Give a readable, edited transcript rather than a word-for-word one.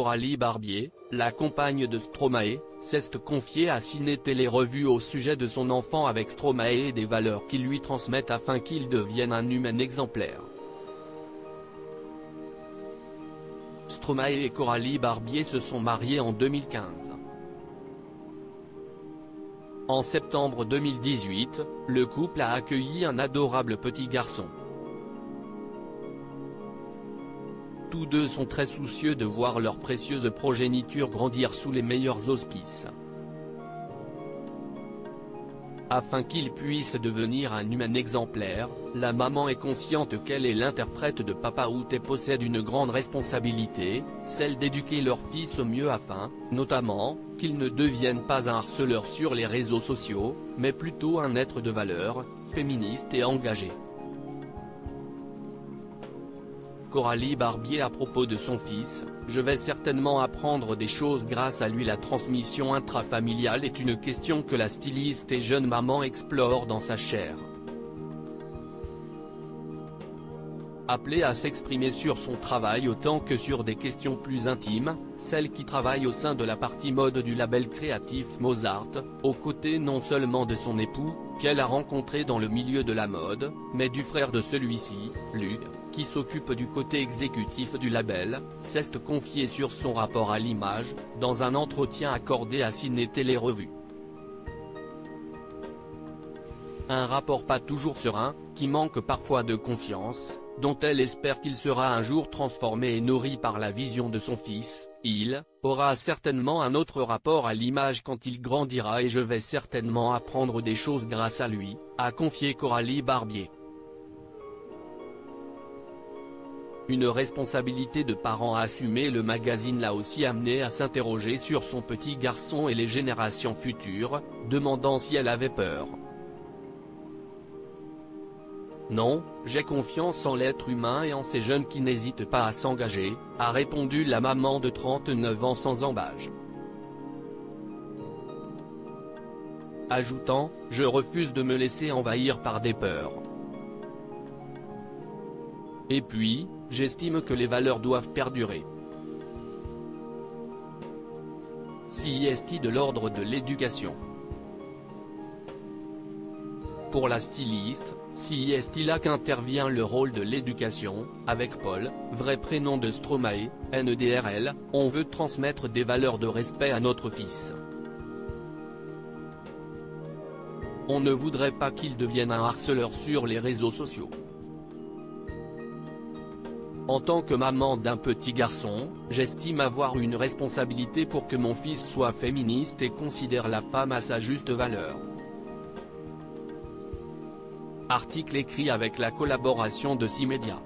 Coralie Barbier, la compagne de Stromae, s'est confiée à Ciné Télé Revue au sujet de son enfant avec Stromae et des valeurs qu'il lui transmettent afin qu'il devienne un humain exemplaire. Stromae et Coralie Barbier se sont mariés en 2015. En septembre 2018, le couple a accueilli un adorable petit garçon. Tous deux sont très soucieux de voir leur précieuse progéniture grandir sous les meilleurs auspices. Afin qu'il puisse devenir un humain exemplaire, la maman est consciente qu'elle est l'interprète de Papa Out et possède une grande responsabilité, celle d'éduquer leur fils au mieux afin, notamment, qu'il ne devienne pas un harceleur sur les réseaux sociaux, mais plutôt un être de valeur, féministe et engagé. Coralie Barbier à propos de son fils, « Je vais certainement apprendre des choses grâce à lui. La transmission intrafamiliale est une question que la styliste et jeune maman explore dans sa chaire. Appelée à s'exprimer sur son travail autant que sur des questions plus intimes, celle qui travaille au sein de la partie mode du label créatif Mozart, aux côtés non seulement de son époux, qu'elle a rencontré dans le milieu de la mode, mais du frère de celui-ci, Luc, qui s'occupe du côté exécutif du label, s'est confiée sur son rapport à l'image, dans un entretien accordé à Ciné Télé Revue. Un rapport pas toujours serein, qui manque parfois de confiance, dont elle espère qu'il sera un jour transformé et nourri par la vision de son fils. Il aura certainement un autre rapport à l'image quand il grandira et je vais certainement apprendre des choses grâce à lui, a confié Coralie Barbier. Une responsabilité de parent à assumer. Le magazine l'a aussi amené à s'interroger sur son petit garçon et les générations futures, demandant si elle avait peur. Non, j'ai confiance en l'être humain et en ces jeunes qui n'hésitent pas à s'engager, a répondu la maman de 39 ans sans embâche. Ajoutant, je refuse de me laisser envahir par des peurs. Et puis, j'estime que les valeurs doivent perdurer. CIST de l'ordre de l'éducation. Pour la styliste, CIST là qu'intervient le rôle de l'éducation, avec Paul, vrai prénom de Stromae, NEDRL, on veut transmettre des valeurs de respect à notre fils. On ne voudrait pas qu'il devienne un harceleur sur les réseaux sociaux. En tant que maman d'un petit garçon, j'estime avoir une responsabilité pour que mon fils soit féministe et considère la femme à sa juste valeur. Article écrit avec la collaboration de 6 médias.